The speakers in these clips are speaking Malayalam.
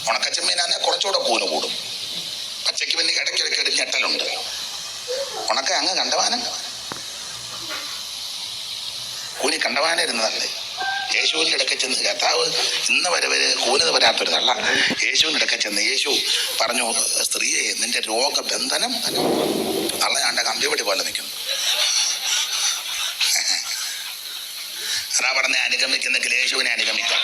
ഉണക്കച്ചെമ്മീനാന്നെ കുറച്ചുകൂടെ കൂന് കൂടും. പച്ചയ്ക്ക് പിന്നെ ഇടയ്ക്കിടയ്ക്ക് ഒരു ഞെട്ടലുണ്ട്. ഉണക്ക അങ്ങ് കണ്ടവാനം കൂനി കണ്ടവാനിരുന്നതല്ലേ. യേശുവിൻ്റെ ഇടയ്ക്ക് ചെന്ന് കർത്താവ് ഇന്ന് വരെ കൂനത് വരാത്തൊരു തള്ള യേശുവിൻ്റെ ഇടയ്ക്ക് ചെന്ന് യേശു പറഞ്ഞു, സ്ത്രീയെ നിന്റെ രോഗബന്ധനം തള്ളയാണ്ട് കമ്പിപടി പോലെ നിൽക്കുന്നു. അതാ പറഞ്ഞ അനുഗമിക്കുന്നെങ്കിൽ യേശുവിനെ അനുഗമിക്കാം.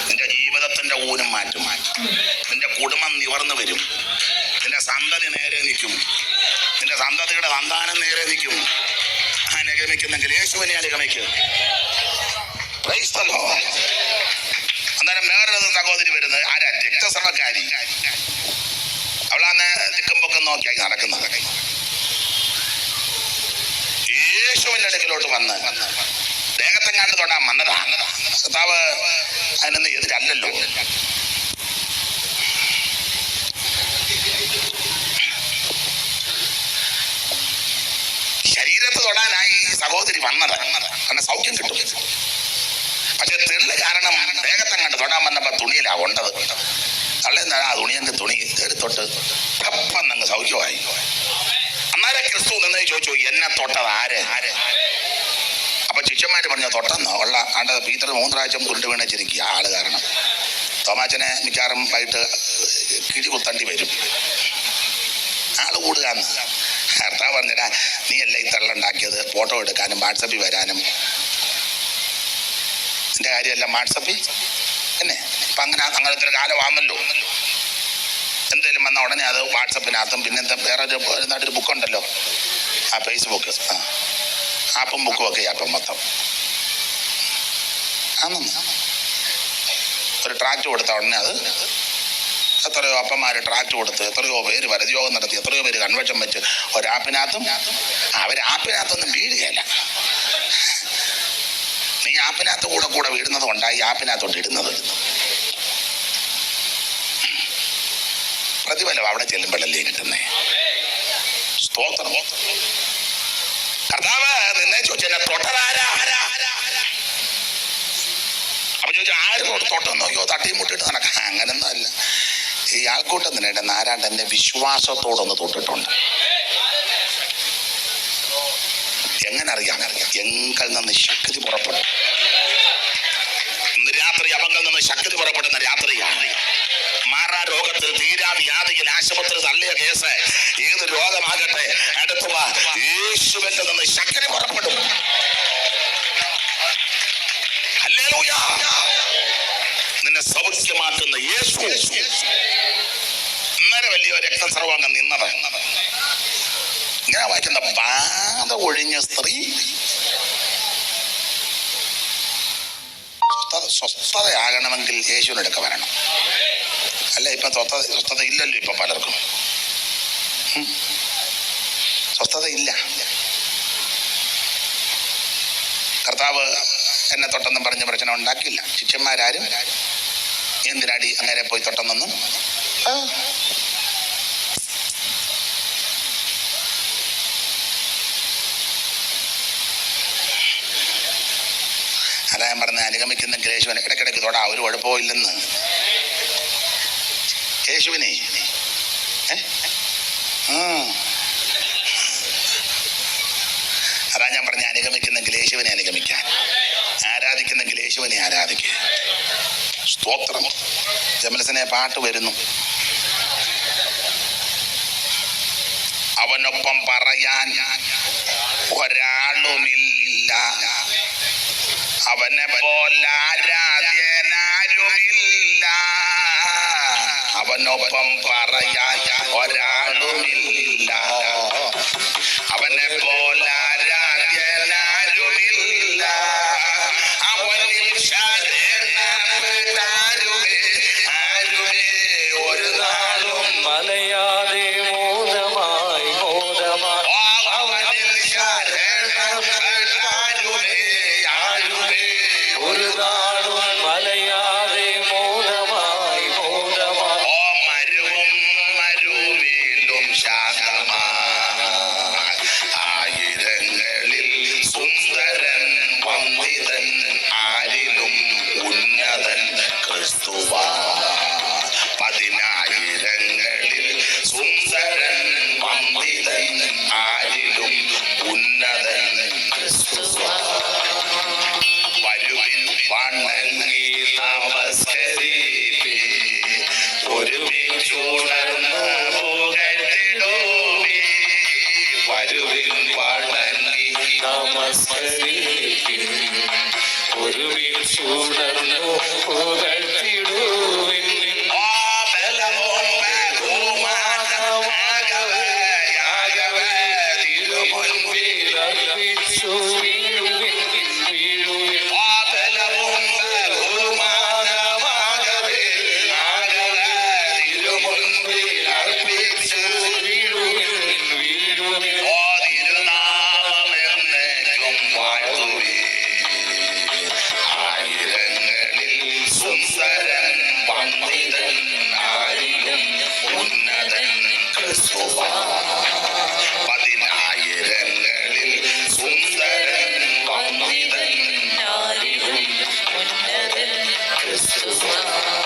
നിന്റെ ജീവിതത്തിന്റെ ഊനം മാറ്റും. നിന്റെ കുടുംബം നിവർന്നു വരും. നിന്റെ സന്തതി നേരെ നിൽക്കും. നിന്റെ സന്തതിയുടെ സന്താനം നേരെ നിൽക്കും. അനുഗമിക്കുന്നെങ്കിൽ യേശുവിനെ അനുഗമിക്കും. അന്നേരം വേറൊരു സഹോദരി വരുന്നത് ആരാ? രക്തസ്രവക്കാരി. അവളാന്ന് തിക്കുമ്പൊക്കെ നോക്കിയായി നടക്കുന്നത്. യേശുവിന്റെ അടുക്കിലോട്ട് വന്ന് ദേഹത്തെങ്ങാണ്ട് തൊടാൻ വന്നതാ. കർത്താവ് അതിനൊന്നും എതിരല്ലല്ലോ. ശരീരത്ത് തൊടാനായി ഈ സഹോദരി വന്നത്. കാരണം സൗഖ്യം കിട്ടും. പക്ഷെ തെള്ള് കാരണം ദേഹത്തെങ്ങാണ്ട് തൊടാൻ വന്നപ്പോ തുണിയിലാ കൊണ്ടത്. തള്ളേന്താ ആ തുണിയെങ്കിൽ തുണി കയറിത്തൊട്ട് പെട്ടെന്നങ്ങ് സൗഖ്യമായി. അന്നേരം ക്രിസ്തു നിന്ന് ചോദിച്ചു, എന്നെ തൊട്ടത് ആര്? അപ്പൊ ശിഷ്യന്മാര് പറഞ്ഞു, തൊട്ടെന്നോ ഉള്ള ആണ്ട് പീറ്റർ 3 പ്രാവശ്യം ഉരുണ്ട് വീണിച്ചിരിക്കുക ആള് കാരണം. തോമാച്ചനെ മിക്കാറും വൈകിട്ട് കിഴി കുത്തണ്ടി വരും. ആള് കൂടുകയെന്ന്. കർത്താവ് പറഞ്ഞിട്ടാ, നീ അല്ലേ ഈ തള്ളുണ്ടാക്കിയത്? ഫോട്ടോ എടുക്കാനും വാട്സപ്പിൽ വരാനും. നിന്റെ കാര്യമെല്ലാം വാട്സപ്പിൽ പിന്നെ ഇപ്പം അങ്ങനത്തെ ഒരു കാലമാണല്ലോ. എന്തെങ്കിലും വന്ന ഉടനെ അത് വാട്സപ്പിനകത്തും പിന്നെ വേറെ ഒരു ബുക്കുണ്ടല്ലോ, ആ ഫേസ്ബുക്ക്, ആപ്പും ബുക്കും ഒക്കെ ആപ്പം മൊത്തം ഒരു ട്രാക്ട് കൊടുത്ത ഉടനെ അത് എത്രയോ അപ്പന്മാർ ട്രാക്ട് കൊടുത്ത് എത്രയോ പേര് പരദ്യോഗം നടത്തി എത്രയോ പേര് കൺവെൻഷൻ വെച്ച് ഒരാപ്പിനകത്തും. ആപ്പിനകത്തൊന്നും വീഴുകയല്ല. നീ ആപ്പിനകത്ത് കൂടെ വീഴുന്നത് കൊണ്ടായി ആപ്പിനകത്തോട്ട് ഇടുന്നത്. പ്രതിഫലം അവിടെ ചെല്ലുമ്പോഴല്ലേ കിട്ടുന്നേ. സ്തോത്രം. കർത്താവ് നിന്നെ ചോദിച്ചെന്നെ തൊട്ടതാരാ? അപ്പൊ ചോദിച്ചു, ആര് തൊട്ടെന്ന് നോക്കിയോ? തട്ടിയും മുട്ടിട്ട് നടക്കാം. അങ്ങനൊന്നും അല്ല. ഈ ആൾക്കൂട്ടം തന്നെ നാരാണ്ട് എന്നെ വിശ്വാസത്തോടൊന്ന് തൊട്ടിട്ടുണ്ട്. എങ്ങനെ അറിയാം? എങ്കിൽ നിന്ന് ശക്തി പുറപ്പെടും. ഇന്ന് രാത്രി അവങ്കിൽ നിന്ന് ശക്തി പുറപ്പെടുന്ന രാത്രിയാണ്. മാറാ രോഗത്തിൽ, തീരാവ്യാധിയിൽ, ആശുപത്രി തള്ളിയ കേസ്, ഏത് രോഗമാകട്ടെ, അടുത്തുവ യേശുവിൽ നിന്ന് ശക്തി പുറപ്പെടും. ഹല്ലേലൂയ. നിന്നെ സൗഖ്യമാക്കുന്ന യേശു. ഇന്നലെ വലിയ രക്തസ്രവം നിന്നത്. ഇങ്ങനെ വായിക്കുന്ന ബാധ ഒഴിഞ്ഞ സ്ത്രീ സ്വസ്ഥതയാകണമെങ്കിൽ യേശുവിനടുക്ക വരണം. അല്ല ഇപ്പൊ സ്വസ്ഥത ഇല്ലല്ലോ. ഇപ്പൊ പലർക്കും സ്വസ്ഥത ഇല്ല. കർത്താവ് എന്നെ തൊട്ടെന്നും പറഞ്ഞ് പ്രശ്നം ഉണ്ടാക്കിയില്ല. ശിഷ്യന്മാരാരും എന്തിനാടി അങ്ങനെ പോയി തൊട്ടെന്നൊന്നും. അതാ ഞാൻ പറഞ്ഞ അനുഗമിക്കുന്നെങ്കിൽ യേശുവിനെ ഇടയ്ക്കിടയ്ക്ക് തൊടാ. ഒരു കുഴപ്പവും ഇല്ലെന്ന്. യേശുവിനെ അതാ ഞാൻ പറഞ്ഞ അനുഗമിക്കുന്നെങ്കിൽ യേശുവിനെ അനുഗമിക്കാൻ, ആരാധിക്കുന്നെങ്കിൽ യേശുവിനെ ആരാധിക്കുക. സ്തോത്രം. ജമലസിനെ പാട്ട് വരുന്നു. അവനൊപ്പം പറയാൻ ഒരാളുമില്ല, അവനെ പോലെ ആരാധ്യനാരുമില്ല. അവനൊപ്പം പറയാൻ ഒരാളുമില്ല, അവനെ പോലെ ആരാധ്യനാരുമില്ല. അവനിൽ ശരണപ്പെട്ടാരുമേ ഒരു നാളും മലയാതെ മോദമായി അവനിൽ ശരണപ്പെട്ടാരുമേ ഒരു നാളും മലയാതെ മോദമായി മരുവിലും ശാന്തമായി 1000 ക്രിസ്തുവാ. പതിനായിരങ്ങളിൽ സുന്ദരൻ വന്ദിതൻ ആരിലും ഉന്നതൻ ക്രിസ്തുവാ. വരുവിൻ വണങ്ങി നമസ്കരിപ്പീൻ, ഒരുമിച്ചുണർന്ന് പുകഴ്ത്തിടുവീൻ. വരുവിൻ വണങ്ങി നമസ്കരിപ്പിൻ, ഒരുമിച്ചുണർന്നു പുകഴ്ത്തിടുവിൻ. അർപ്പിച്ചു വീഴുവിൻ, വീഴുവിൻ. അർപ്പിച്ചു വീഴുവിൻ, വീഴുവിൻ. ആയിരങ്ങളിൽ സുന്ദരൻ വന്ദിതൻ ആരിലും ഉന്നതൻ ക്രിസ്തുവാ. പതിനായിരങ്ങളിൽ സുന്ദരൻ വന്ദിതൻ ആരിലും ഉന്നതൻ ക്രിസ്തുവാ.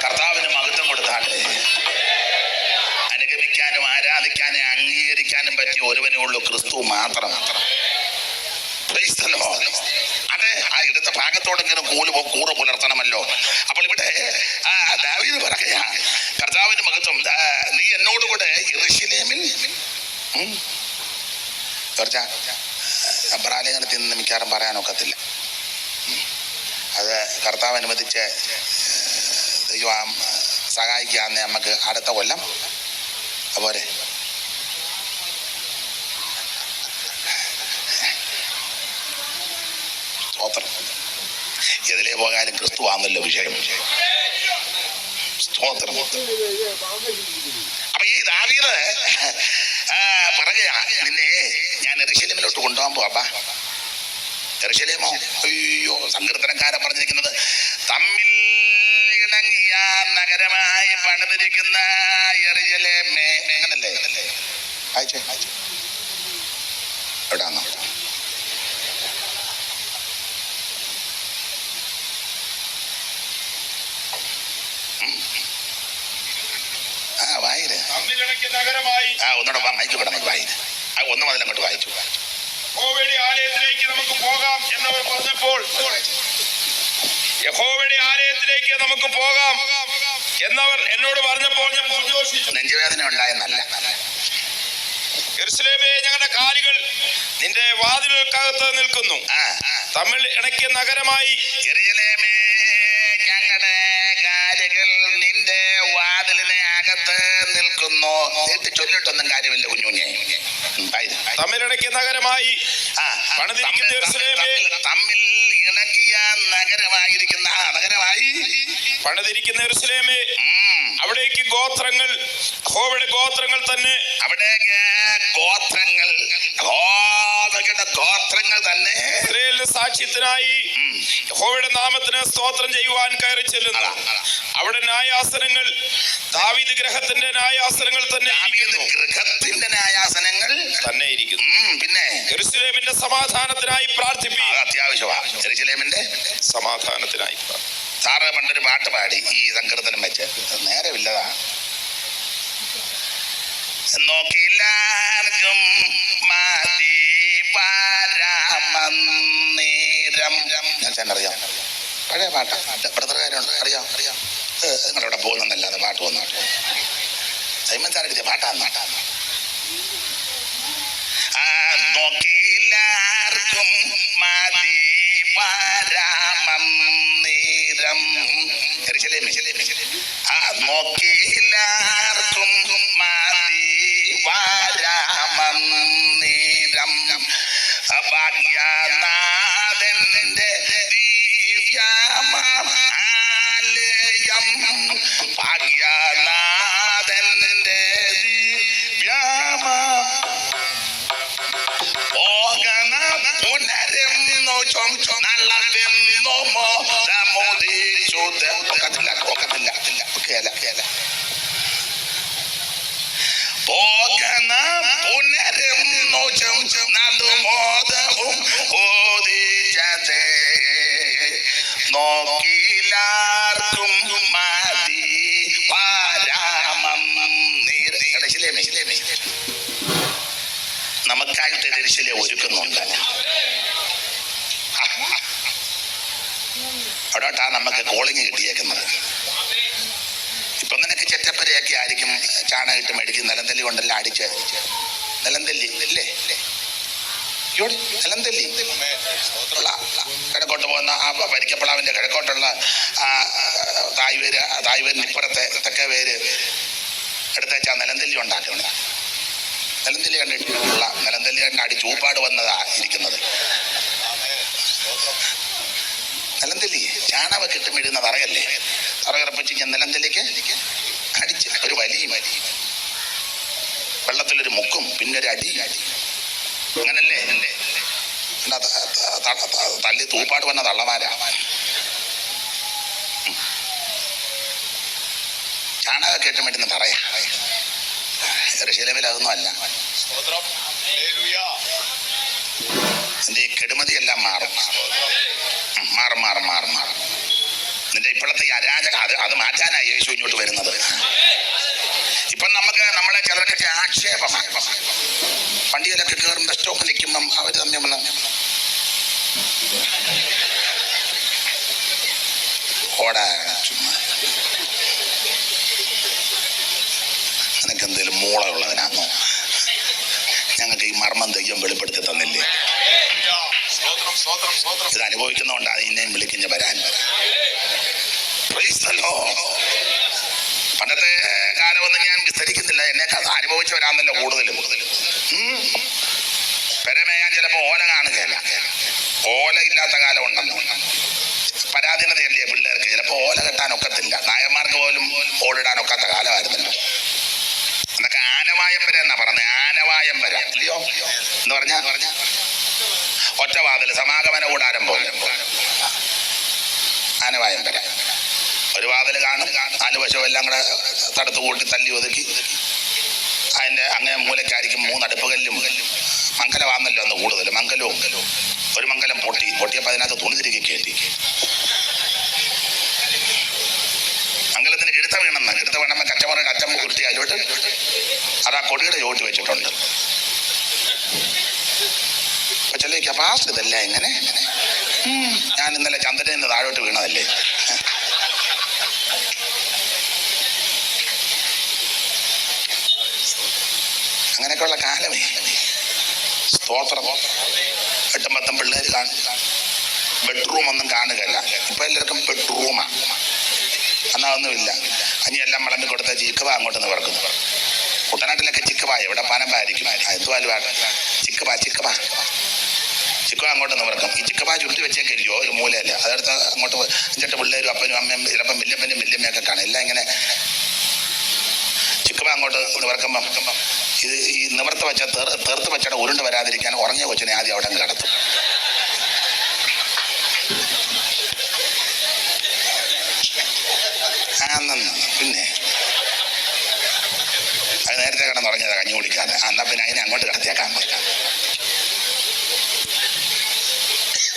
കർത്താവിന് മഹത്വം കൊടുത്താട്ടെ. അനുഗമിക്കാനും ആരാധിക്കാനും അംഗീകരിക്കാനും പറ്റിയ ഒരുവനേ ഉള്ളൂ, ക്രിസ്തു മാത്രം. Praise the Lord. അതെ, ആ ഇടത്ത ഭാഗത്തോട് ഇങ്ങനെ കൂറ് പുലർത്തണമല്ലോ. അപ്പോൾ ഇവിടെ ദാവീദ് പറയാ, കർത്താവിന് മഹത്വം, നീ എന്നോടുകൂടെ യെരൂശലേമിൽ അബ്രാലേഖനത്തിൽ നിന്ന് മിക്കാറും പറയാനൊക്കത്തില്ല. അത് കർത്താവ് അനുവദിച്ച് ദൈവം സഹായിക്കാന്ന് നമുക്ക് അടുത്ത കൊല്ലം പോരെ. സ്തോത്രം. എതിലേ പോകാനും ക്രിസ്തു ആണല്ലോ വിഷയം. സ്തോത്രം. അപ്പൊ ഈ ദാവീദ് പറയാ, നിന്നെ ഞാൻ യെരൂശലേമിലോട്ട് കൊണ്ടുപോകാൻ പോവാ. യെരൂശലേമോ, അയ്യോ, സങ്കീർത്തനക്കാരൻ പറഞ്ഞിരിക്കുന്നത് തമ്മിൽ ഇണങ്ങിയ നഗരമായി പണിതിരിക്കുന്ന യെരൂശലേമേ, അങ്ങനല്ലേ എവിടാന്നോ? വായിര് ഒന്നോടെ മൈക്ക് വിടണം. വായിര് ഒന്ന് മുതൽ അങ്ങോട്ട് വായിച്ചു. യഹോവയുടെ ആലയത്തിലേക്ക് നമുക്ക് പോകാം എന്നവർ പറഞ്ഞപ്പോൾ, യഹോവയുടെ ആലയത്തിലേക്ക് നമുക്ക് പോകാം എന്നവർ എന്നോട് പറഞ്ഞപ്പോൾ ഞാൻ സന്തോഷിച്ചു. നെഞ്ചുവേദന ഉണ്ടായെന്നല്ല. യെരൂശലേമേ, ഞങ്ങളുടെ കാലുകൾ നിന്റെ വാതിലുകൾക്കകത്ത് നിൽക്കുന്നു. തമ്മിൽ ഇണക്കിയ നഗരമായി യെരൂശലേമേ, ഞങ്ങളുടെ കാലുകൾ നിന്റെ വാതിലിനെ അകത്ത് നിൽക്കുന്നു. നേരിട്ട് ചൊല്ലിട്ടൊന്നും കാര്യമില്ല കുഞ്ഞുഞ്ഞെ. തമ്മിലിണക്കിയ നഗരമായി പണിതിരിക്കുന്ന യെരൂശലേമേ, തമ്മിൽ ഇണക്കിയ നഗരമായിരിക്കുന്ന നഗരമായി പണിതിരിക്കുന്ന യെരൂശലേമേ, അവിടേക്ക് ഗോത്രങ്ങൾ, യഹോവയുടെ ഗോത്രങ്ങൾ തന്നെ, അവിടേക്ക് ഗോത്രങ്ങൾ, ഗോത്രങ്ങൾ തന്നെ ഇസ്രായേലിന്റെ സാക്ഷ്യത്തിനായി യഹോവയുടെ നാമത്തിന് സ്തോത്രം ചെയ്യുവാൻ കയറി ചെല്ലുന്നു. അവിടെ ന്യായാസനങ്ങൾ, ദാവീദ് ഗൃഹത്തിന്റെ ന്യായാസനങ്ങൾ തന്നെ ഗൃഹത്തിന്റെ ന്യായാസനങ്ങൾ തന്നെ ഇരിക്കുന്നു. പിന്നെ യെരൂശലേമിന്റെ സമാധാനത്തിനായി പ്രാർത്ഥിപ്പിക്കുക. അത്യാവശ്യമാണ് യെരൂശലേമിന്റെ സമാധാനത്തിനായി. സാറ് പണ്ടൊരു പാട്ട് പാടി ഈ സങ്കീർത്തനം വെച്ച്, നേരമില്ലതാ. നോക്കില്ലാർക്കും മതി പരമന്നേരം. ഞാൻ അറിയാം, പഴയ പാട്ടാ, ബ്രദറുകാരുണ്ട്, അറിയാം. നിങ്ങളവിടെ പോകുന്നല്ലാതെ പാട്ട് വന്നു. സൈമൻ സാർ എഴുതിയ പാട്ടാന്ന്. നോക്കില്ലാർക്കും മതി പരമന്നേരം. നോക്കില്ലാർക്കും മതി പരമന്നേരം. ഭാഗ്യനാഥന്റെ ദിവ്യമാലയം, ഭാഗ്യനാഥന്റെ ദിവ്യമാ പോകണ പുനരെന്നോ നല്ലതെന്നോ മോദിച്ചു. പോകണ പുനരെന്നോ നടുമോദവും ഓദിച്ചതേ. നോക്കിലാർക്കും യെരൂശലേം ഒരുക്കുന്നുണ്ട്. അവിടോട്ടാ നമുക്ക് കോളിങ് കിട്ടിയേക്കുന്നത്. ഇപ്പൊ നിനക്ക് ചെറ്റപ്പരയൊക്കെ ആയിരിക്കും ചാണകിട്ട് മേടിക്കും, നിലന്തല്ലി കൊണ്ടെല്ലാം അടിച്ച്. നിലന്തല്ലി അല്ലേ? നിലന്തല്ലി കിഴക്കോട്ട് പോകുന്ന ആ വരിക്കപ്പളാവിന്റെ കിഴക്കോട്ടുള്ള ആ തായ്വേരിന് ഇപ്പുറത്തെ തെക്കേ വേര് എടുത്തേച്ചാ നിലന്തല്ലി ഉണ്ടാക്കുന്നത്. നിലന്തല്ലി കണ്ടിട്ടുള്ള നിലന്തല്ലി കണ്ട് അടി ചൂപ്പാട് വന്നതാ ഇരിക്കുന്നത്. നിലന്തല്ലി ചാണകം കിട്ടും വീഴുന്നത് അറിയല്ലേ? തറയുറപ്പിച്ച് ഞാൻ നിലന്തല്ലിക്ക് അടിച്ച് ഒരു വലിയ വെള്ളത്തിലൊരു മുക്കും പിന്നെ ഒരു അടി. അങ്ങനല്ലേ തല്ലി തൂപ്പാട് വന്ന തള്ളമാരാ. ചാണകം കേട്ടും വേണ്ടുന്ന പറയാ. യെരൂശലേമിൽ അതൊന്നും അല്ല. നിന്റെ ഈ കെടുമതിയെല്ലാം മാറും. നിന്റെ ഇപ്പോഴത്തെ ഈ അരാജക അത് മാറ്റാനായി യേശു ഇങ്ങോട്ട് വരുന്നത്. ഇപ്പം നമുക്ക് നമ്മളെ ചിലർക്കൊക്കെ ആക്ഷേപമാണ്. വണ്ടിയിലൊക്കെ കയറും, ബസ് സ്റ്റോപ്പിൽ നിൽക്കുമ്പം അവർ തമ്മിൽ ഓടാ ചുമ്മാ നിനക്ക് എന്തേലും മൂളമുള്ളതിനാന്നോ? ഞങ്ങൾക്ക് ഈ മർമ്മം തെയ്യം വെളിപ്പെടുത്തി തന്നില്ലേ? ഇത് അനുഭവിക്കുന്നതുകൊണ്ടാണ് ഇന്നെയും വിളിക്കുന്ന വരാൻ. പണ്ടത്തെ കാലമൊന്നും ഞാൻ വിസ്തരിക്കുന്നില്ല, എന്നെക്കാൾ അനുഭവിച്ചവരാന്നല്ലോ കൂടുതലും. പെരമേയാൻ ചിലപ്പോ ഓല കാണുകയല്ല. ഓല ഇല്ലാത്ത കാലം ഉണ്ടല്ലോ. പരാധീനതയല്ലേ പിള്ളേർക്ക്? ചിലപ്പോ ഓല കെട്ടാൻ ഒക്കത്തില്ല. നായന്മാർക്ക് പോലും ഓടിടാൻ ഒക്കാത്ത കാലമായിരുന്നല്ലോ. എന്നൊക്കെ ആനവായം വരെ എന്നാ പറഞ്ഞത്. ആനവായം വര ഇല്ലയോ എന്ന് പറഞ്ഞ ഒറ്റവാതിൽ സമാഗമന കൂടാരം പോലെ ആനവായം വര. ഒരു വാതിൽ കാണും, 4 വശവും എല്ലാം കൂടെ തടുത്തു കൂട്ടി തല്ലി ഒതുക്കി അതിന്റെ അങ്ങനെ മൂലക്കായിരിക്കും 3 അടുപ്പുകല്ലും. മംഗലമാണല്ലോ അന്ന് കൂടുതൽ. മംഗലവും ഒരു മംഗലം പൊട്ടിയപ്പോൾ അതിനകത്ത് തുണി തിരികെ കയറ്റി. മംഗലത്തിന് കിഴുത്ത വീണുമ്പോൾ കച്ചവറയുടെ അച്ചമ്പ് കുട്ടി അതിലോട്ട് അത് ആ കൊടിയുടെ ചോട്ട് വെച്ചിട്ടുണ്ട്. അപ്പൊ ചില കപ്പാസിറ്റി ഇതല്ല എങ്ങനെ? ഞാൻ ഇന്നലെ ചന്ദ്രനിൽ നിന്ന് താഴോട്ട് വീണതല്ലേ? അങ്ങനെയൊക്കെയുള്ള കാലമേ. സ്തോത്രം. 8 10 പിള്ളേർ കാണും. ബെഡ്റൂം ഒന്നും കാണുകയല്ല. ഇപ്പൊ എല്ലാവർക്കും ബെഡ്റൂമാണ്. എന്നാ ഒന്നുമില്ല. അനിയെല്ലാം വിളമ്പി കൊടുത്ത ചിക്കവ അങ്ങോട്ട് നിവർക്കുന്നു. കുട്ടനാട്ടിലൊക്കെ ചിക്കവ, എവിടെ പനമ്പായിരിക്കും. എന്തുവാലും ചിക്കവ അങ്ങോട്ട് നിവർക്കും. ഈ ചിക്കവ ചുരുട്ടി വെച്ചേക്കില്ലയോ ഒരു മൂലയല്ല. അതെടുത്ത് അങ്ങോട്ട് എന്നിട്ട് പിള്ളേരും അപ്പനും അമ്മയും ചിലപ്പം വല്യപ്പനും വല്യമ്മയൊക്കെ കാണും. എല്ലാം ഇങ്ങനെ ചിക്കവ അങ്ങോട്ട് നിവർക്കുമ്പം ഇത് ഈ നിവർത്ത് വെച്ച തെർത്ത് വെച്ചട ഉരുണ്ട് വരാതിരിക്കാൻ ഉറങ്ങിയ കൊച്ചിനെ ആദ്യം അവിടെ കിടത്തും. പിന്നെ അത് നേരത്തെ കിടന്നുറങ്ങിയതാ കഞ്ഞി കുടിക്കാതെ. എന്നാ പിന്നെ അതിനെ അങ്ങോട്ട് കിടത്തിയേക്കാൻ പറ്റാം.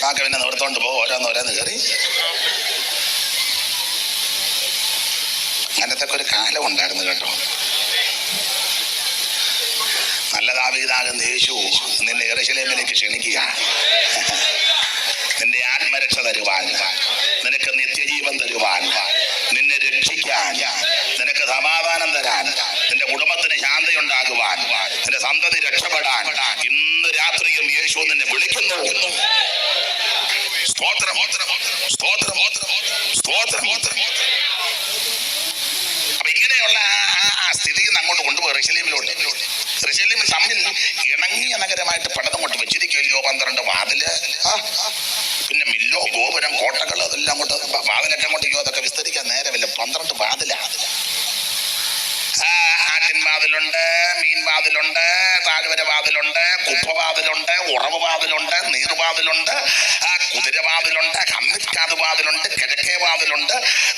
ബാക്കി പിന്നെ നിവർത്തോണ്ട് പോകും. ഓരോന്ന് കയറി. അങ്ങനത്തെ ഒരു കാലം ഉണ്ടായിരുന്നു കേട്ടോ. നല്ല ദാവീദാകുന്ന യേശു നിന്നെ യെരൂശലേമിലേക്ക് ക്ഷണിക്കുക. നിന്റെ ആത്മരക്ഷ തരുവാൻ, നിനക്ക് നിത്യജീവൻ തരുവാൻ, നിന്നെ രക്ഷിക്കാൻ, നിനക്ക് സമാധാനം തരാൻ, നിന്റെ കുടുംബത്തിന് ശാന്തയുണ്ടാകുവാൻ, നിന്റെ സന്തതി രക്ഷപ്പെടാൻ ഇന്ന് രാത്രിയും യേശു നിന്നെ വിളിക്കുന്നു. സ്തോത്രം. അപ്പൊ ഇങ്ങനെയുള്ള ആ സ്ഥിതിയിൽ നിന്ന് അങ്ങോട്ട് കൊണ്ടുപോയി യെരൂശലേമിലോട്ട്. യെരൂശലേമിൽ തമ്മിൽ ഇണങ്ങിയ നഗരമായിട്ട് പണിതും കൊണ്ട് വെച്ചിരിക്കുമല്ലോ. 12 വാതില്, പിന്നെ മില്ലോ, ഗോപുരം, കോട്ടകൾ, അതെല്ലാം അങ്ങോട്ട്. വാതിലൊക്കെ അങ്ങോട്ടേക്കോ അതൊക്കെ വിസ്തരിക്കാൻ നേരമില്ല. 12 വാതിലാണ്. ആട്ടിൻവാതിലുണ്ട്, മീൻവാതിലുണ്ട്, താഴ്വര വാതിലുണ്ട്, കുപ്പവാതിലുണ്ട്, ഉറവ് വാതിലുണ്ട്, നീർവാതിലുണ്ട്, കുതിരവാതിലുണ്ട്, ഹമ്മിക്കാത് വാതിലുണ്ട്, കിഴക്കേ വാതിലുണ്ട്,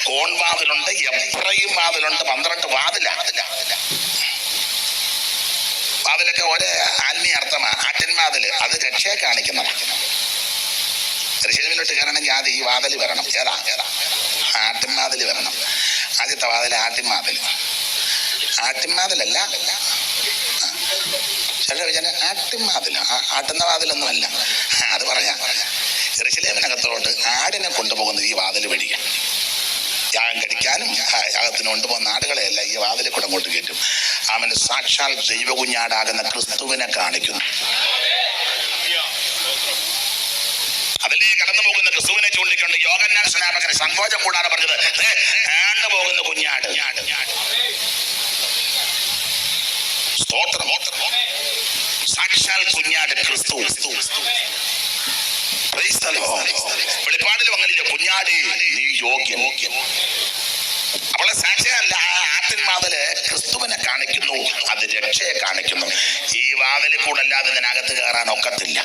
കോൺ വാതിലുണ്ട്, എഫ്രയീം വാതിലുണ്ട്. 12 വാതിലാണ്. വാതിലൊക്കെ ഒരേ ആത്മീയ അർത്ഥമാണ്. ആട്ടിൻവാതില് അത് രക്ഷയെ കാണിക്കുന്നതാണ്. യെരൂശലേമിലോട്ട് കയറണമെങ്കിൽ ആദ്യം ഈ വാതിൽ വരണം. ഏതാ? ആട്ടിൻവാതിൽ വരണം. ആദ്യത്തെ വാതിൽ ആട്ടിൻവാതിൽ. ആട്ടിൻവാതിലല്ല, ചില വിചാരം ആട്ടിൻവാതില, ആട്ടുന്ന വാതിലൊന്നുമല്ല. അത് പറയാം. യെരൂശലേമിനകത്തോട്ട് ആടിനെ കൊണ്ടുപോകുന്നത് ഈ വാതിൽ വഴിയാ. യാഗം കഴിക്കാനും യാഗത്തിന് കൊണ്ടുപോകുന്ന ആടുകളെയല്ല ഈ വാതിലിൽ കൂടെ അങ്ങോട്ട് കയറ്റും. അവന് സാക്ഷാൽ ദൈവകുഞ്ഞാടാകുന്ന ക്രിസ്തുവിനെ കാണിക്കുന്നു. അതിലേ കടന്നു പോകുന്ന ക്രിസ്തുവിനെ ചൂണ്ടിക്കൊണ്ട് യോഹന്നാൻ സ്നാപകന് സങ്കോചം കൂടാതെ പറഞ്ഞത്, കടന്നു പോകുന്ന കുഞ്ഞാട്. സ്തോത്രം. സാക്ഷാൽ കുഞ്ഞാട് ക്രിസ്തു. വെളിപ്പാടിലും അങ്ങനെയില്ല, കുഞ്ഞാട് നീ യോഗ്യൻ. അവളെ സാക്ഷിയല്ല, ആ ആട്ടിൻ വാതില് ക്രിസ്തുവിനെ കാണിക്കുന്നു, അത് രക്ഷയെ കാണിക്കുന്നു. ഈ വാതിലിൽ കൂടെ അല്ലാതെ ഇതിനകത്ത് കയറാൻ ഒക്കത്തില്ല.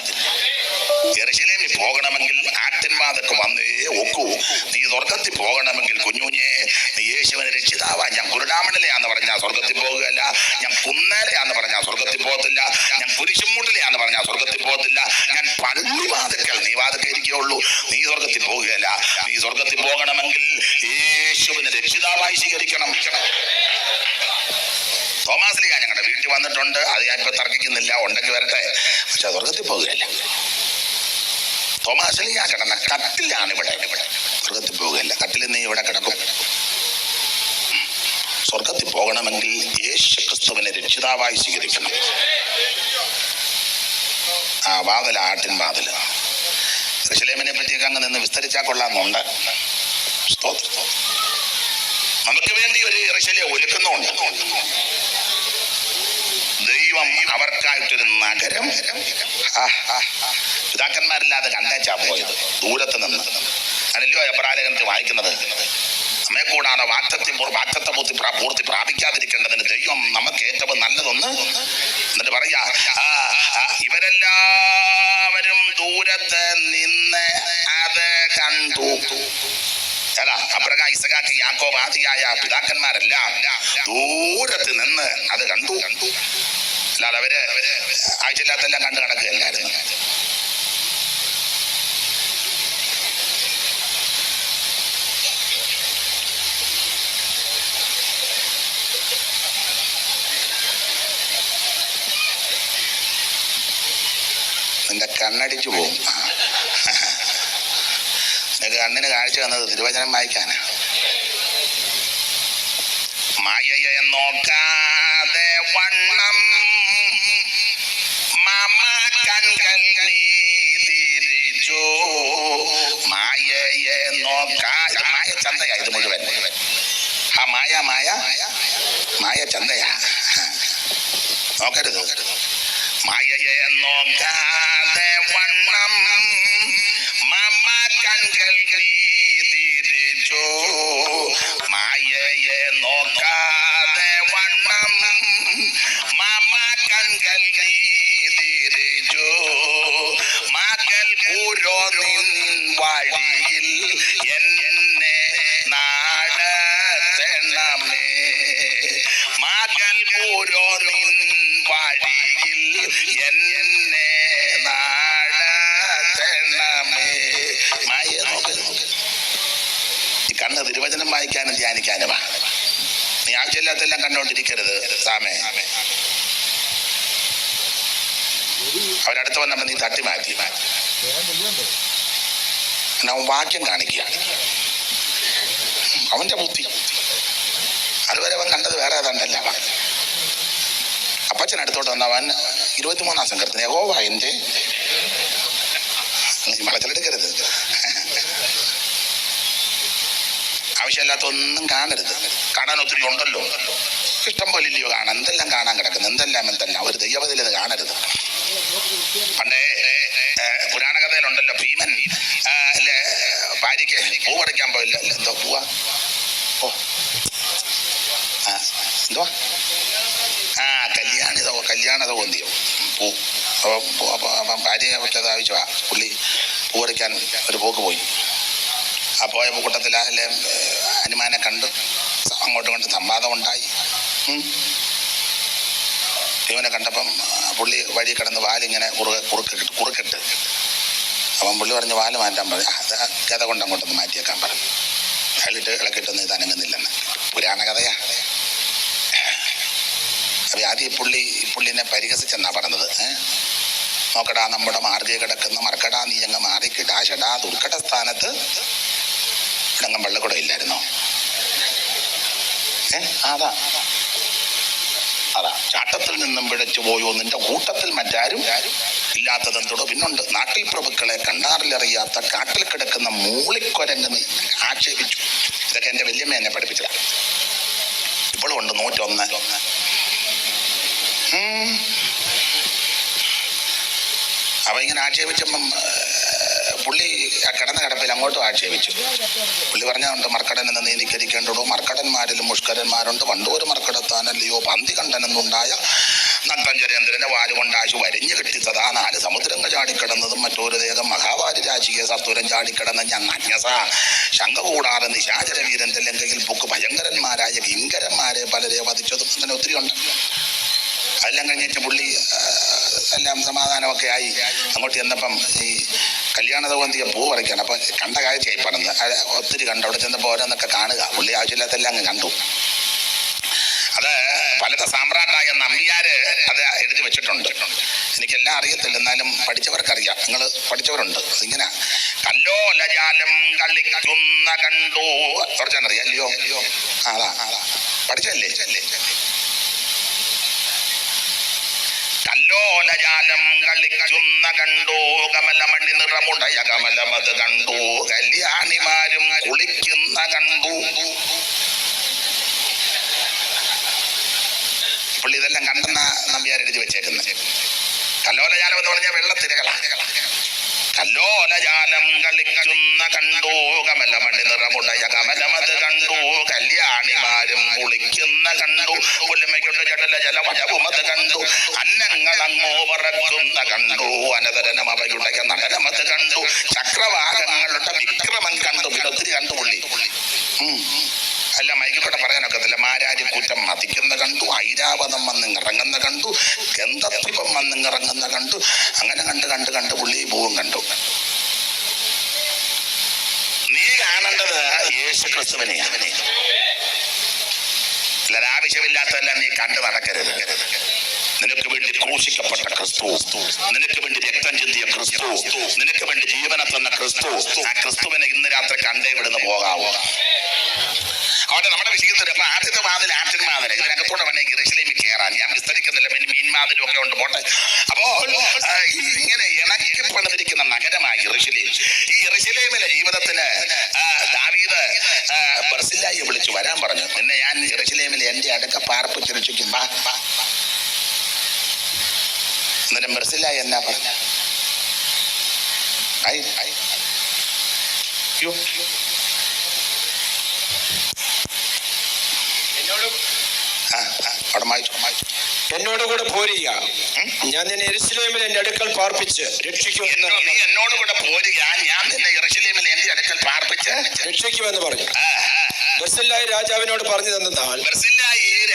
യെരൂശലേമിൽ പോകണമെങ്കിൽ ആട്ടിൻവാതൊക്കെ വന്നേ ഒക്കൂ. നീ സ്വർഗത്തിൽ പോകണമെങ്കിൽ കുഞ്ഞുഞ്ഞേ നീ യേശുവിനെ രക്ഷിതാവാ. ഞാൻ കുരുടാമണിലെയാന്ന് പറഞ്ഞാൽ സ്വർഗത്തിൽ പോകുകയല്ല. ഞാൻ കുന്നേലയാന്ന് പറഞ്ഞാൽ സ്വർഗത്തിൽ പോകത്തില്ല. ഞാൻ കുരിശുമൂട്ടിലെയാന്ന് പറഞ്ഞാൽ സ്വർഗത്തിൽ പോകത്തില്ല. ഞാൻ പള്ളി വാതിക്കൽ, നീ വാതിക്കൽ ഇരിക്കുകയുള്ളൂ. നീ സ്വർഗത്തിൽ പോകുകയല്ല. നീ സ്വർഗത്തിൽ പോകണമെങ്കിൽ യേശുവിനെ രക്ഷിതാവായി സ്വീകരിക്കണം. തോമാശ്ലീഹ ഞങ്ങളുടെ വീട്ടിൽ വന്നിട്ടുണ്ട്. അത് ഞാൻ ഇപ്പൊ തർക്കിക്കുന്നില്ല, ഉണ്ടെങ്കിൽ വരട്ടെ. പക്ഷെ സ്വർഗത്തിൽ പോകുകയല്ല. തോമാശ്ലീഹ കിടന്ന കട്ടിലാണ് ഇവിടെ. സ്വർഗത്തിൽ പോകുകയല്ല. കട്ടിൽ നീ ഇവിടെ കിടക്കും. സ്വർഗത്തിൽ പോകണമെങ്കിൽ യേശു ക്രിസ്തുവിനെ രക്ഷിതാവായി സ്വീകരിക്കണം. ആ വാതിൽ, ആട്ടിൻ വാതില്. യെരൂശലേമിനെ പറ്റിയൊക്കെ അങ്ങ് നിന്ന് വിസ്തരിച്ചാൽ കൊള്ളാമെന്നുണ്ട്. സ്തോത്രം. നമുക്ക് വേണ്ടി ഒരു യെരൂശലേം ഒരുക്കുന്നുണ്ട്. ദൈവം അവർക്കായിട്ടൊരു നഗരം പിതാക്കന്മാരില്ലാതെ കണ്ടേച്ചാ പോയത്, ദൂരത്ത് നിന്ന്. അങ്ങനല്ലോ എബ്രായലേഖനത്തിൽ വായിക്കുന്നത്. നമ്മെ കൂടാതെ വാഗ്ദത്ത പൂർത്തി പ്രാപിക്കാതിരിക്കേണ്ടതിന് ദൈവം നമുക്ക് ഏറ്റവും നല്ലതൊന്ന് എന്നിട്ട് പറയാ, ഇവരെല്ലാവരും ദൂരത്ത് നിന്ന് അത് കണ്ടു. അബ്രഹാം, ഇസഹാക്ക്, യാക്കോബ് ആദിയായ പിതാക്കന്മാരെല്ലാം ദൂരത്ത് നിന്ന് അത് കണ്ടു. അല്ലാതെ അവര് ആഴ്ചയില്ലാത്തെല്ലാം കണ്ടു നടക്കുകയല്ലായിരുന്നു. നിന്റെ കണ്ണടിച്ചു പോകും. നിനക്ക് കണ്ണിന് കാഴ്ച വന്നത് തിരുവചനം വായിക്കാനാ. മായയെ നോക്കാതെ വണ്ണം മാമ കൺകൾ നീ തിരിച്ചു. മായയെ നോക്കാതെ, മായ ചന്തയാ ഇത് മുഴുവൻ. ആ മായ മായ മായ ചന്തയാ, നോക്കരുത്. മായയെ നോക്കാതെ വണ്ണം മാമ കൺകൾ നീ തിരിച്ചു. മായയെ നോക്കാതെ വണ്ണം മാമ കൺകൾ നീ തിരിച്ചു. മകൾ ഓരോ നിൻ വഴിയിൽ എന്നെ നടത്തണമേ. മകൾ ഓരോ നിൻ വഴിയിൽ എന്നെ നടത്തണമേ. മായ നോക്കരുത്. ഈ കണ്ണ് തിരുവചനം വായിക്കാനും ധ്യാനിക്കാനുമാ. നീ ആവശ്യമില്ലാത്തെല്ലാം കണ്ടോണ്ടിരിക്കരുത്. സാമേ, അവരടുത്ത് വന്നപ്പോ നീ തട്ടി മാറ്റി. അവൻ വാക്യം കാണിക്കുക, അവന്റെ ബുദ്ധി. അതുവരെ അവൻ കണ്ടത് വേറെ ഏതാണ്ടല്ല. അപ്പച്ചൻ അടുത്തോട്ട് വന്നവൻ 23-ാം സങ്കീർത്തനം, യഹോവ എന്റെ, മലത്തിലെടുക്കരുത്. ആവശ്യമില്ലാത്ത ഒന്നും കാണരുത്. കാണാൻ ഒത്തിരി ഉണ്ടല്ലോ, ഇഷ്ടം പോലെ ഇല്ലയോ കാണാൻ. എന്തെല്ലാം കാണാൻ കിടക്കുന്നു, എന്തെല്ലാം ഒരു ദൈവത്തിലത് കാണരുത്. പണ്ടേ പുരാണ കഥയിലുണ്ടല്ലോ, ഭീമൻ അല്ലേ ഭാര്യയ്ക്ക് പൂ പറിക്കാൻ പോയില്ല. എന്തോ പൂവാ, എന്തുവാ, കല്യാണ തോന്നിയോ പൂ. അപ്പം ഭാര്യയെ പറ്റത് ആവശ്യമാ. പുള്ളി പൂ പറിക്കാൻ ഒരു പോക്ക് പോയി. ആ പോയ കൂട്ടത്തിൽ അല്ലെ ഹനുമാനെ കണ്ട് അങ്ങോട്ടും കൊണ്ട് സംവാദം ഉണ്ടായി. ഭീമനെ കണ്ടപ്പം പുള്ളി വഴി കിടന്ന് വാലിങ്ങനെ കുറുക്കിട്ട്. അപ്പം പുള്ളി പറഞ്ഞ് വാല് മാറ്റാൻ പറഞ്ഞു. ഗത കൊണ്ട് അങ്ങോട്ടൊന്ന് മാറ്റിയേക്കാൻ പറഞ്ഞു. അയാളിട്ട് ഇളക്കിട്ടൊന്നും ഇത് അനങ്ങുന്നില്ലെന്ന്. പുരാണ കഥയാ. അപ്പൊ ആദ്യം ഈ പുള്ളിനെ പരിഹസിച്ചെന്നാ പറഞ്ഞത്. നോക്കടാ നമ്മുടെ മാർഗേ കിടക്കുന്ന മർക്കടാ നീ അങ്ങ് മാറിക്കിടാ ഷടാ ദുർഘട സ്ഥാനത്ത് ഇടങ്ങം വെള്ളക്കുട ഇല്ലായിരുന്നോ? അതാ ചാട്ടത്തിൽ നിന്നും പിഴച്ചു പോയോ നിന്റെ കൂട്ടത്തിൽ മറ്റാരും ഇല്ലാത്തതെന്തോടോ. പിന്നുണ്ട് നാട്ടിൽ പ്രഭുക്കളെ കണ്ടാറിലറിയാത്ത കാട്ടിൽ കിടക്കുന്ന മൂളിക്കൊരങ്ങ് ആക്ഷേപിച്ചു. ഇതൊക്കെ എന്റെ വല്യമ്മ എന്നെ പഠിപ്പിച്ചതാണ്. ഇപ്പോഴും ഉണ്ട് 101. അപ്പൊ ഇങ്ങനെ ആക്ഷേപിച്ചപ്പം പുള്ളി കിടന്ന കിടപ്പിൽ അങ്ങോട്ടും ആക്ഷേപിച്ചു. പുള്ളി പറഞ്ഞുണ്ട് മർക്കടൻ എന്ന് നീ നിക്കരിക്കേണ്ടോ, മർക്കടന്മാരിലും മുഷ്കരന്മാരുണ്ട്. പണ്ടൊരു മർക്കടത്താനല്ലയോ പന്തി കണ്ടനെന്നുണ്ടായ നക്തഞ്ചരേന്ദ്രനെ വാലുകൊണ്ടാശു വരിഞ്ഞു കെട്ടിത്തതാ 4 സമുദ്രങ്ങൾ ചാടിക്കിടന്നതും മറ്റൊരു ദേഹം മഹാവാരി രാശിയെ സത്വരം ചാടിക്കിടന്ന ഞാൻ നന്യസ ശങ്ക കൂടാതെ നിശാചര വീരന്റെ ലങ്കയിൽ പൊക്ക് ഭയങ്കരന്മാരായ കിങ്കരന്മാരെ പലരെ വധിച്ചതും അങ്ങനെ ഒത്തിരി ഉണ്ട്. അതെല്ലാം കഴിഞ്ഞിട്ട് പുള്ളി എല്ലാം സമാധാനമൊക്കെ ആയി അങ്ങോട്ട് ചെന്നപ്പം ഈ കല്യാണ സൗഗന്ധിക പൂ പറിക്കണം. അപ്പൊ കണ്ട കാഴ്ചയായി പറഞ്ഞത് ഒത്തിരി കണ്ടു. അവിടെ ചെന്നപ്പോൾ ഓരോന്നൊക്കെ കാണുക. പുള്ളി ആവശ്യമില്ലാത്തെല്ലാം അങ്ങ് കണ്ടു. അത് പലത സാമ്രാട്ടായ നമ്പിയാര് അത് എഴുതി വെച്ചിട്ടുണ്ട്. എനിക്കെല്ലാം അറിയത്തില്ല, എന്നാലും പഠിച്ചവർക്കറിയാം. നിങ്ങൾ പഠിച്ചവരുണ്ട്. ഇങ്ങനെ കല്ലോലജാലം കളിക്കുന്ന കണ്ടു കുറച്ചാണറിയാം അല്ലയോ? അതാ പഠിച്ചല്ലേ? കല്ലോലജാലം കളിക്കുന്ന കണ്ടു കമലമണി നിറമുടയ കമലമത് കണ്ടു കല്യാണിമാരും കുളിക്കുന്ന കണ്ടു. പുള്ളി ഇതെല്ലാം കണ്ടെന്ന നമ്പ്യാർ എഴുതി വെച്ചേക്കുന്നത്. കല്ലോലജാലം എന്ന് പറഞ്ഞാൽ വെള്ളത്തിരകളാണ്. കല്ലോലജാലം കളിക്കുന്ന കണ്ടു കമലമണി നിറമുടയ കമലമത് കണ്ടു കല്യാണിമാരും കുളിക്കുന്ന കണ്ടു പുല്ലുമയ്ക്കുള്ള ജടല ജല വടവുമത് കണ്ടു അന്നങ്ങളങ്ങോ പറക്കുന്ന കണ്ടു അനതരനം അവയുടെ നടനമത് കണ്ടു ചക്രവാഹങ്ങളുടെ വിക്രമൻ കണ്ടു. പിന്നെ ഒത്തിരി കണ്ടു പുള്ളി. അല്ല മൈക്കിൽക്കൂടെ പറയാനൊക്കത്തില്ല. മാരാരി കൂറ്റം മതിക്കുന്ന കണ്ടു, ഐരാവതം വന്നിറങ്ങുന്ന കണ്ടു, ഗന്ധത്വം വന്നിറങ്ങുന്ന കണ്ടു. അങ്ങനെ കണ്ട് പുള്ളി പൂവും കണ്ടു. നീ കാണേണ്ടത് യേശു ക്രിസ്തുവിനെയാണ്. അല്ലാതെ ആവശ്യമില്ലാത്തതെല്ലാം നീ കണ്ടു നടക്കരുത്. നിനക്ക് വേണ്ടി ക്രൂശിക്കപ്പെട്ട ക്രിസ്തു, നിനക്ക് വേണ്ടി രക്തം ചിന്തിയ ക്രിസ്തു, നിനക്ക് വേണ്ടി ജീവനെ തന്ന ക്രിസ്തു, ആ ക്രിസ്തുവിനെ ഇന്ന് രാത്രി കണ്ടേ ഇവിടുന്ന് പോകാവൂ. അവിടെ നമ്മുടെ വിഷയത്തിൽ അപ്പൊ ആദ്യത്തെ വാതിൽ ആട്ടിൻമാതിൽ ഇതിനകത്തോടെ വേണേ യെരൂശലേമിൽ കയറാൻ. ഞാൻ വിസ്തരിക്കുന്നില്ല, മീൻമാതിലും ഒക്കെ ഉണ്ട് പോട്ടെ. അപ്പോൾ ഇങ്ങനെ ഇണക്കി പണിതിരിക്കുന്ന നഗരമായി യെരൂശലേം. ഈ യെരൂശലേമിലെ ജീവിതത്തിന് ദാവീദ് ബർസില്ലായെ വിളിച്ചു വരാൻ പറഞ്ഞു. പിന്നെ ഞാൻ യെരൂശലേമിൽ എന്റെ അടുക്ക പാർപ്പിച്ചിരിക്കും. എന്നിട്ട് ബർസില്ലായി എന്നാ പറഞ്ഞു? എന്നോട് കൂടെ പോരുക, ഞാൻ നിന്നെ യെരൂശലേമിൽ എന്റെ അടുക്കൽ പാർപ്പിച്ച് രക്ഷിക്കുമെന്ന്. എന്നോട് കൂടെ പോരുക, ഞാൻ നിന്നെ യെരൂശലേമിൽ എന്റെ അടുക്കൽ പാർപ്പിച്ച് രക്ഷിക്കുമെന്ന് പറഞ്ഞു. ബർസില്ലായി രാജാവിനോട് പറഞ്ഞത് എന്തെന്നാൽ,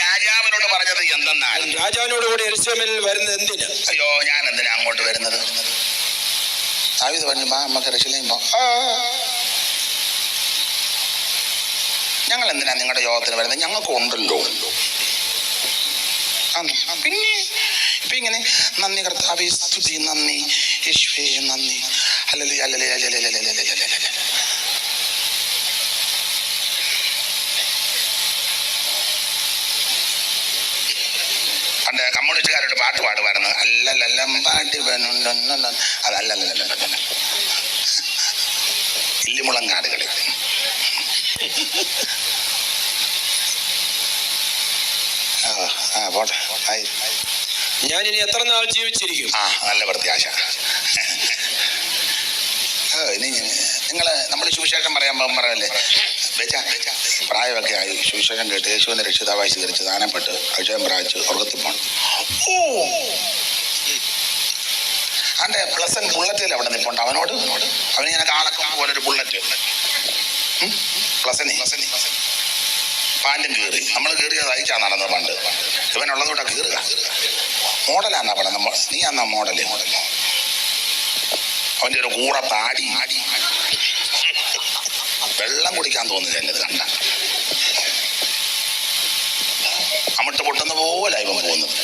രാജാവിനോട് പറഞ്ഞത് എന്തെന്നാൽ, രാജാവിനോട് കൂടെ യെരൂശലേമിൽ വരുന്നത് എന്തിന്? അയ്യോ ഞാൻ എന്തിനാ അങ്ങോട്ട് വരുന്നത്? ദാവീദ് പറഞ്ഞു നമുക്ക് യെരൂശലേം പോ. ഞങ്ങൾ എന്തിനാ നിങ്ങളുടെ യോഗത്തിന് വരുന്നത്? ഞങ്ങൾക്ക് ഉണ്ടല്ലോ. പിന്നെ ഇപ്പൊ ഇങ്ങനെ നന്ദി കർത്താവേ, സ്തുതി, നന്ദി യേശുവേ, നന്ദി ഹല്ലേലൂയ ഹല്ലേലൂയ ഹല്ലേലൂയ. പണ്ട് കമ്മ്യൂണിസ്റ്റുകാരോട് പാട്ട് പാടുമായിരുന്നു. അല്ലല്ലം പാട്ടി അതല്ലല്ല ഇല്ലിമുളങ്കാടുകളിൽ. പോട്ടെ. ഞാൻ ഇനി എത്ര നാൾ ജീവിച്ചിരിക്കും? നല്ല പ്രത്യാശ. ഇനി നമ്മൾ സുവിശേഷം പറയാൻ പറയല്ലേ, പ്രായമൊക്കെ ആയി സുവിശേഷം കേട്ട് യേശുവിനെ രക്ഷിതാവായി സ്വീകരിച്ച് ദാനപ്പെട്ട് അക്ഷയം പ്രാപിച്ച് സ്വർഗത്തിൽ പോകണം. അവൻ്റെ പ്ലസൻ ബുള്ളറ്റിൽ അവിടെ നിൽപ്പുണ്ട്. അവനിങ്ങനെ കാളക്കം പോലൊരു ബുള്ളറ്റ് പ്ലസനി പാൻറ്റും കീറി. നമ്മൾ കീറിയത് അയച്ചാ നടന്നത് പണ്ട്. ഇവനുള്ളതോടെ കീറുക. മോഡലാന്നാ പറയുന്നത്. നീ എന്നാ മോഡല്? അവൻ്റെ ഒരു കൂറ താടി, വെള്ളം കുടിക്കാൻ തോന്നുന്നില്ല ഇത് കണ്ട. അമിട്ട് പൊട്ടുന്ന പോലെ ഇവൻ പോകുന്നത്.